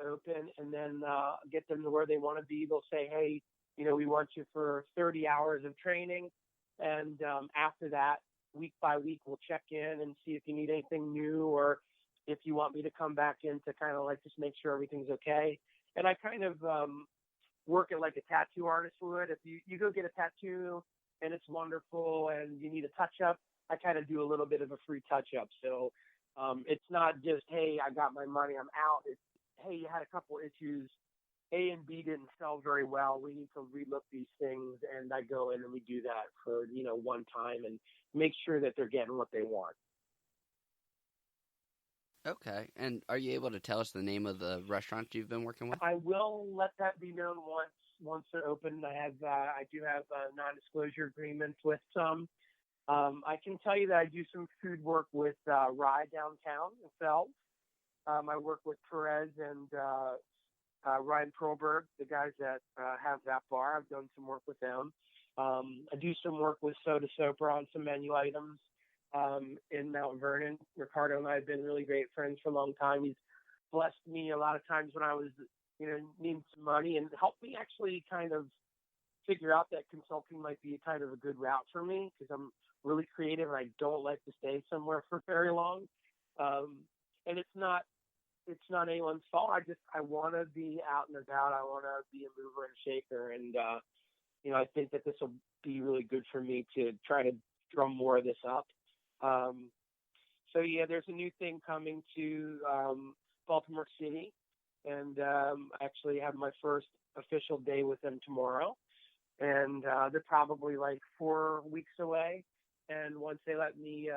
open, and then get them to where they want to be. They'll say, hey, we want you for 30 hours of training. And after that, week by week, we'll check in and see if you need anything new or if you want me to come back in to kind of like just make sure everything's okay. And I kind of work it like a tattoo artist would. If you go get a tattoo and it's wonderful and you need a touch up, I kind of do a little bit of a free touch up. So it's not just, hey, I got my money, I'm out. It's, hey, you had a couple issues. A and B didn't sell very well. We need to relook these things. And I go in and we do that for, one time and make sure that they're getting what they want. Okay. And are you able to tell us the name of the restaurant you've been working with? I will let that be known once they're open. I do have non-disclosure agreements with some. I can tell you that I do some food work with Rye downtown in Feld. I work with Perez and Ryan Perlberg, the guys that have that bar. I've done some work with them. I do some work with Soda Soper on some menu items in Mount Vernon. Ricardo and I have been really great friends for a long time. He's blessed me a lot of times when I was, needing some money and helped me actually kind of figure out that consulting might be kind of a good route for me because I'm really creative and I don't like to stay somewhere for very long. And it's not anyone's fault. I want to be out and about. I want to be a mover and shaker. And, I think that this will be really good for me to try to drum more of this up. So yeah, there's a new thing coming to Baltimore City, and actually have my first official day with them tomorrow. And they're probably like 4 weeks away. And once they let me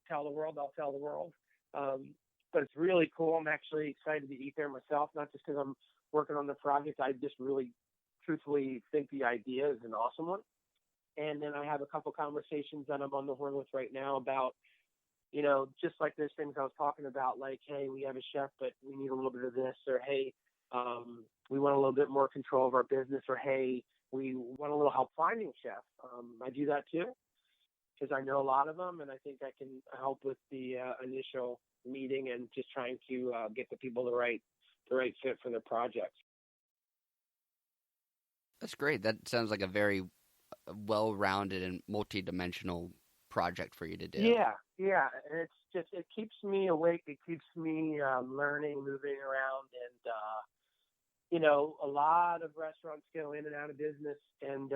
tell the world, I'll tell the world. But it's really cool. I'm actually excited to eat there myself, not just because I'm working on the project. I just really truthfully think the idea is an awesome one. And then I have a couple conversations that I'm on the horn with right now about, just like those things I was talking about, like, hey, we have a chef, but we need a little bit of this, or hey, we want a little bit more control of our business, or hey, we want a little help finding chef. I do that too, because I know a lot of them, and I think I can help with the initial meeting and just trying to get the people the right fit for their projects. That's great. That sounds like a very well-rounded and multi-dimensional project for you to do. Yeah. And it keeps me awake. It keeps me learning, moving around, and a lot of restaurants go in and out of business, and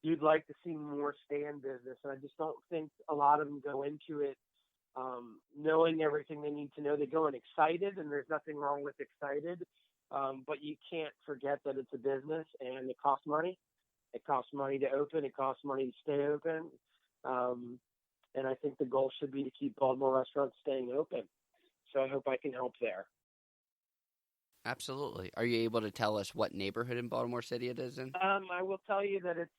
you'd like to see more stay in business. And I just don't think a lot of them go into it knowing everything they need to know. They go in excited, and there's nothing wrong with excited. But you can't forget that it's a business and it costs money. It costs money to open. It costs money to stay open. And I think the goal should be to keep Baltimore restaurants staying open. So I hope I can help there. Absolutely. Are you able to tell us what neighborhood in Baltimore City it is in? I will tell you that it's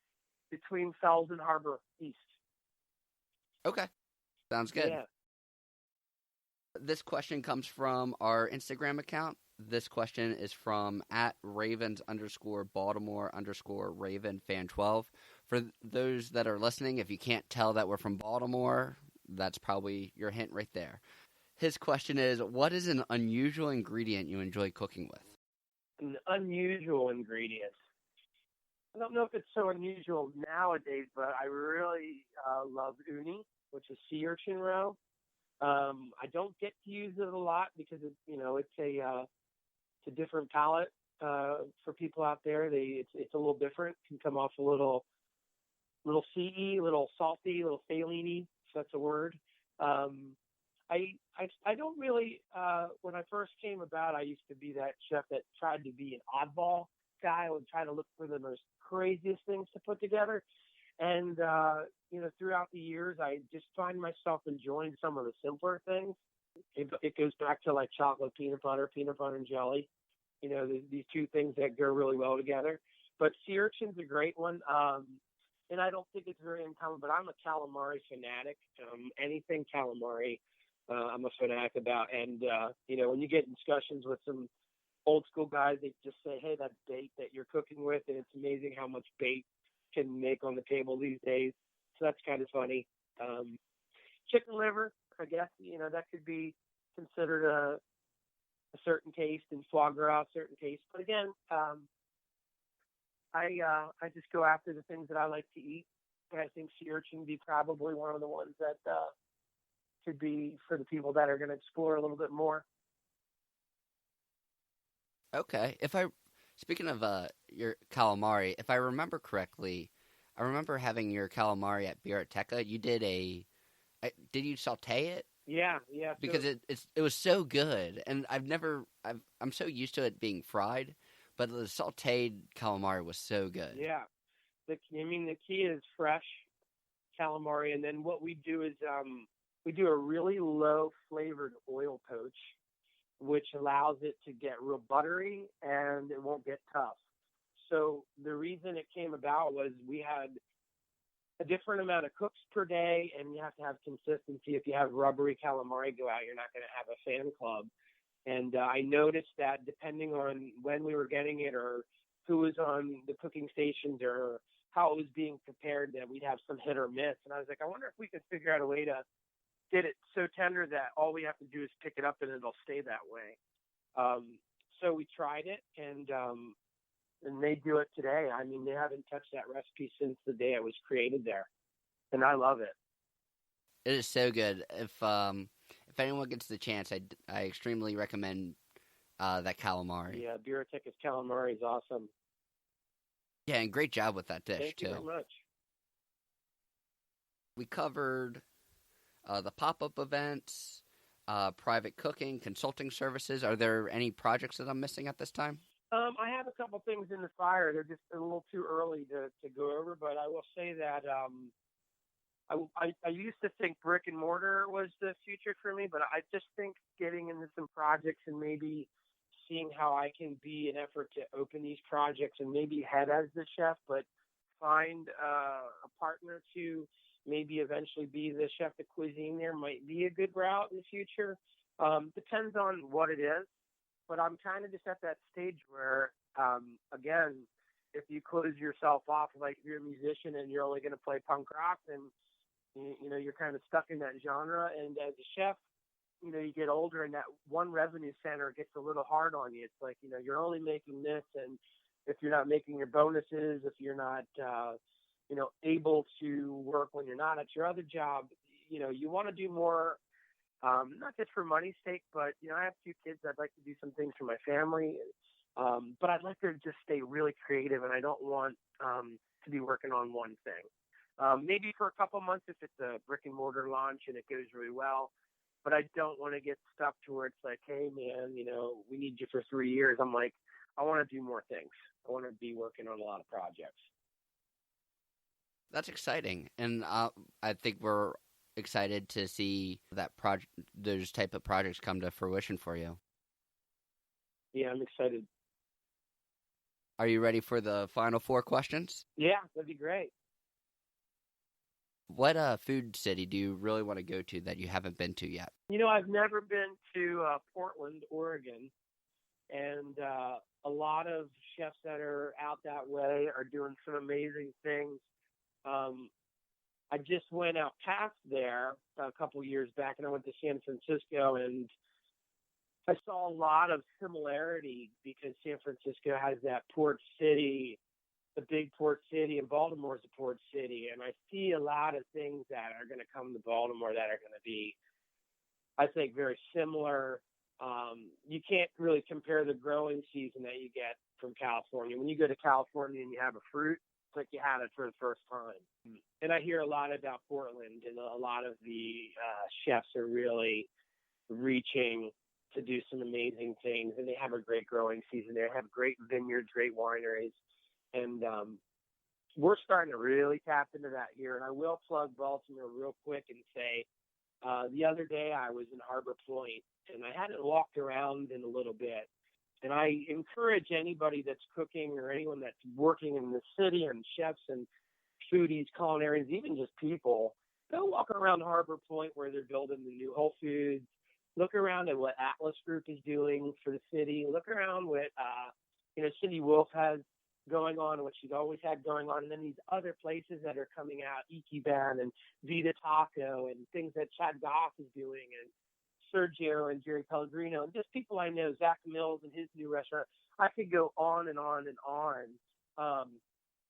between Fells and Harbor East. Okay. Sounds good. Yeah. This question comes from our Instagram account. This question is from @Ravens_Baltimore_Raven fan12. For those that are listening, if you can't tell that we're from Baltimore, that's probably your hint right there. His question is, what is an unusual ingredient you enjoy cooking with? An unusual ingredient. I don't know if it's so unusual nowadays, but I really love uni, which is sea urchin roe. I don't get to use it a lot because it's a different palate for people out there. It's a little different. It can come off a little sea-y, a little salty, a little saline-y, if that's a word. I don't really, when I first came about, I used to be that chef that tried to be an oddball guy. I would try to look for the most craziest things to put together. And, throughout the years, I just find myself enjoying some of the simpler things. It goes back to like chocolate peanut butter and jelly. These two things that go really well together. But sea urchin's a great one. And I don't think it's very uncommon, but I'm a calamari fanatic. Anything calamari, I'm a fanatic about. And, when you get in discussions with some old school guys, they just say, hey, that's bait that you're cooking with. And it's amazing how much bait can make on the table these days. So that's kind of funny. Chicken liver, I guess, that could be considered a certain taste, and foie gras a certain taste. But again, I just go after the things that I like to eat. And I think sea urchin would be probably one of the ones that could be for the people that are going to explore a little bit more. Okay. Speaking of your calamari, if I remember correctly, I remember having your calamari at Biriteca. You did did you saute it? Yeah. Because So, it was so good, and I'm so used to it being fried, but the sautéed calamari was so good. yeah. The key is fresh calamari, and then what we do is we do a really low flavored oil poach, which allows it to get real buttery and it won't get tough. So the reason it came about was we had a different amount of cooks per day, and you have to have consistency. If you have rubbery calamari go out, you're not going to have a fan club. And I noticed that depending on when we were getting it or who was on the cooking stations or how it was being prepared, that we'd have some hit or miss. And I was like, I wonder if we could figure out a way to get it so tender that all we have to do is pick it up and it'll stay that way. So we tried it, and they do it today. I mean, they haven't touched that recipe since the day it was created there, and I love it. It is so good. If anyone gets the chance, I extremely recommend that calamari. Yeah, Biriteca's calamari is awesome. Yeah, and great job with that dish, Thank too. you very much. We covered the pop-up events, private cooking, consulting services. Are there any projects that I'm missing at this time? I have a couple things in the fire. They're just a little too early to go over, but I will say that I used to think brick and mortar was the future for me, but I just think getting into some projects and maybe seeing how I can be an effort to open these projects and maybe head as the chef, but find a partner to maybe eventually be the chef de cuisine there might be a good route in the future. Depends on what it is, but I'm kind of just at that stage where, again, if you close yourself off, like if you're a musician and you're only going to play punk rock, then you're kind of stuck in that genre. And as a chef, you get older and that one revenue center gets a little hard on you. It's like, you're only making this, and if you're not making your bonuses, if you're not, able to work when you're not at your other job, you want to do more, not just for money's sake, but, I have two kids. I'd like to do some things for my family, but I'd like to just stay really creative, and I don't want to be working on one thing. Maybe for a couple months if it's a brick and mortar launch and it goes really well, but I don't want to get stuck to where it's like, hey, man, we need you for 3 years. I'm like, I want to do more things. I want to be working on a lot of projects. That's exciting, and I think we're excited to see that those type of projects come to fruition for you. Yeah, I'm excited. Are you ready for the final 4 questions? Yeah, that'd be great. What food city do you really want to go to that you haven't been to yet? I've never been to Portland, Oregon, and a lot of chefs that are out that way are doing some amazing things. I just went out past there a couple years back, and I went to San Francisco, and I saw a lot of similarity because San Francisco has that port city, the big port city, and Baltimore's a port city. And I see a lot of things that are going to come to Baltimore that are going to be, I think, very similar. You can't really compare the growing season that you get from California. When you go to California and you have a fruit, it's like you had it for the first time. And I hear a lot about Portland, and a lot of the chefs are really reaching to do some amazing things, and they have a great growing season. They have great vineyards, great wineries, and we're starting to really tap into that here. And I will plug Baltimore real quick and say, the other day I was in Harbor Point, and I hadn't walked around in a little bit. And I encourage anybody that's cooking or anyone that's working in the city, and chefs and foodies, culinarians, even just people, go walk around Harbor Point where they're building the new Whole Foods. Look around at what Atlas Group is doing for the city. Look around what City Wolf has going on, what she's always had going on, and then these other places that are coming out, Ikiban and Vita Taco, and things that Chad Goff is doing. And Sergio and Jerry Pellegrino, and just people I know, Zach Mills and his new restaurant. I could go on and on and on.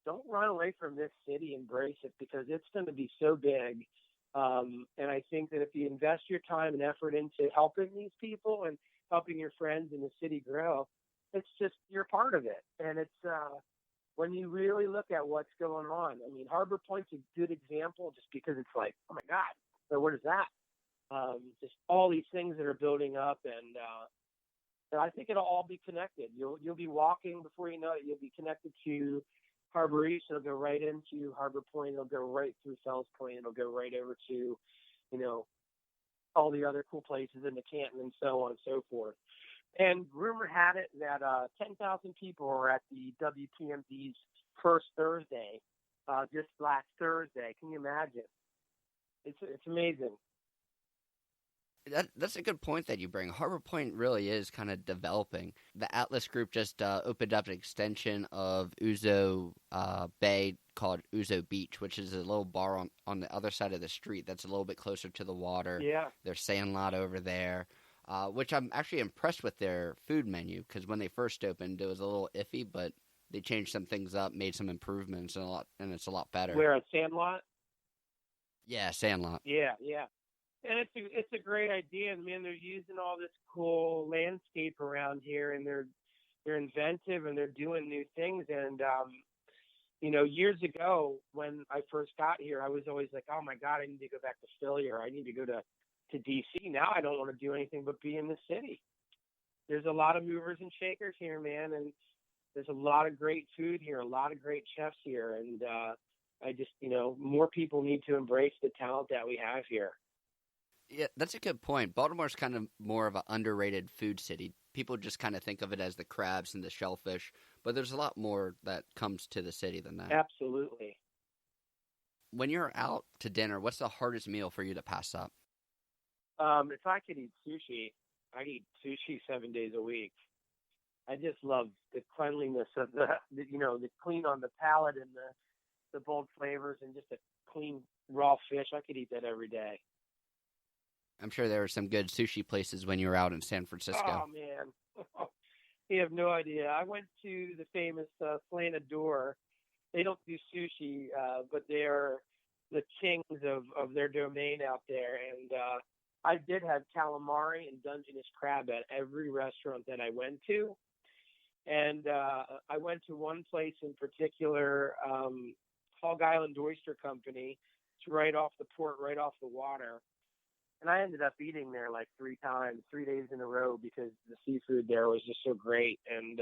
Don't run away from this city. Embrace it because it's going to be so big. And I think that if you invest your time and effort into helping these people and helping your friends in the city grow, it's just you're part of it. And it's when you really look at what's going on. I mean, Harbor Point's a good example just because it's like, oh my God, so what is that? Just all these things that are building up, and I think it'll all be connected. You'll be walking before you know it. You'll be connected to Harbor East. It'll go right into Harbor Point. It'll go right through Fells Point. It'll go right over to, all the other cool places in the Canton and so on and so forth. And rumor had it that 10,000 people were at the WPMD's first Thursday, just last Thursday. Can you imagine? It's amazing. That's a good point that you bring. Harbor Point really is kind of developing. The Atlas Group just opened up an extension of Ouzo Bay called Ouzo Beach, which is a little bar on the other side of the street that's a little bit closer to the water. Yeah. There's Sandlot over there, which I'm actually impressed with their food menu because when they first opened, it was a little iffy, but they changed some things up, made some improvements, and it's a lot better. Where, at Sandlot? Yeah, Sandlot. Yeah. And it's a great idea. And man, they're using all this cool landscape around here, and they're inventive and they're doing new things. And years ago when I first got here, I was always like, oh my God, I need to go back to Philly or I need to go to DC. Now I don't want to do anything but be in the city. There's a lot of movers and shakers here, man, and there's a lot of great food here, a lot of great chefs here, and I just more people need to embrace the talent that we have here. Yeah, that's a good point. Baltimore's kind of more of an underrated food city. People just kind of think of it as the crabs and the shellfish, but there's a lot more that comes to the city than that. Absolutely. When you're out to dinner, what's the hardest meal for you to pass up? If I could eat sushi, I'd eat sushi 7 days a week. I just love the cleanliness of the clean on the palate and the bold flavors and just a clean raw fish. I could eat that every day. I'm sure there were some good sushi places when you were out in San Francisco. Oh, man. You have no idea. I went to the famous Flanador. They don't do sushi, but they're the kings of their domain out there. And I did have calamari and Dungeness crab at every restaurant that I went to. And I went to one place in particular, Hog Island Oyster Company. It's right off the port, right off the water. And I ended up eating there like 3 times, 3 days in a row because the seafood there was just so great. And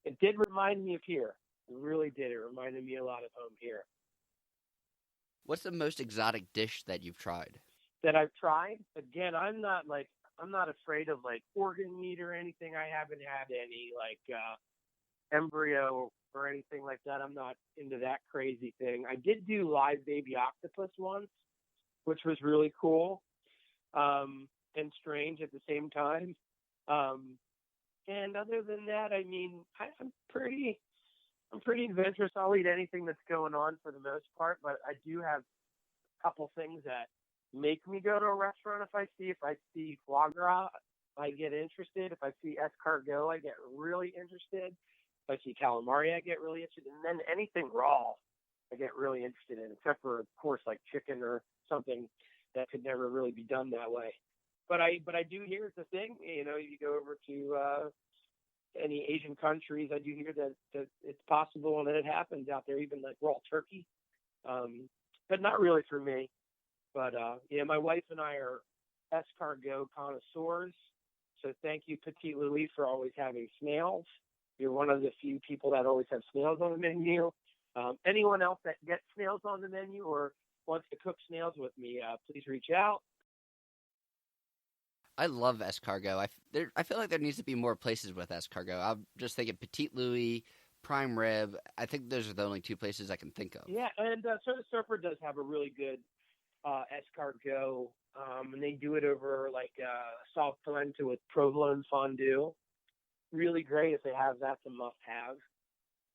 it did remind me of here. It really did. It reminded me a lot of home here. What's the most exotic dish that you've tried? That I've tried? Again, I'm not afraid of like organ meat or anything. I haven't had any like embryo or anything like that. I'm not into that crazy thing. I did do live baby octopus once, which was really cool and strange at the same time. And other than that, I mean, I'm pretty adventurous. I'll eat anything that's going on for the most part, but I do have a couple things that make me go to a restaurant. If I see foie gras, I get interested. If I see escargot, I get really interested. If I see calamari, I get really interested. And then anything raw, I get really interested in, except for, of course, like chicken or something that could never really be done that way. But I do hear it's a thing. You go over to any Asian countries, I do hear that it's possible and that it happens out there, even like raw turkey. But not really for me. But my wife and I are escargot connoisseurs. So thank you, Petite Louis, for always having snails. You're one of the few people that always have snails on the menu. Anyone else that gets snails on the menu or wants to cook snails with me, please reach out. I love escargot. I feel like there needs to be more places with escargot. I'm just thinking Petite Louis, Prime Rib. I think those are the only 2 places I can think of. Yeah, and Soda Surfer does have a really good escargot, and they do it over like soft polenta with provolone fondue. Really great if they have. That's a must-have.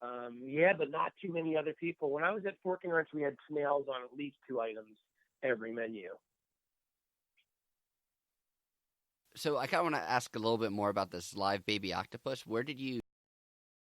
But not too many other people. When I was at Fork and Wrench, we had snails on at least 2 items every menu. So I kind of want to ask a little bit more about this live baby octopus. Where did you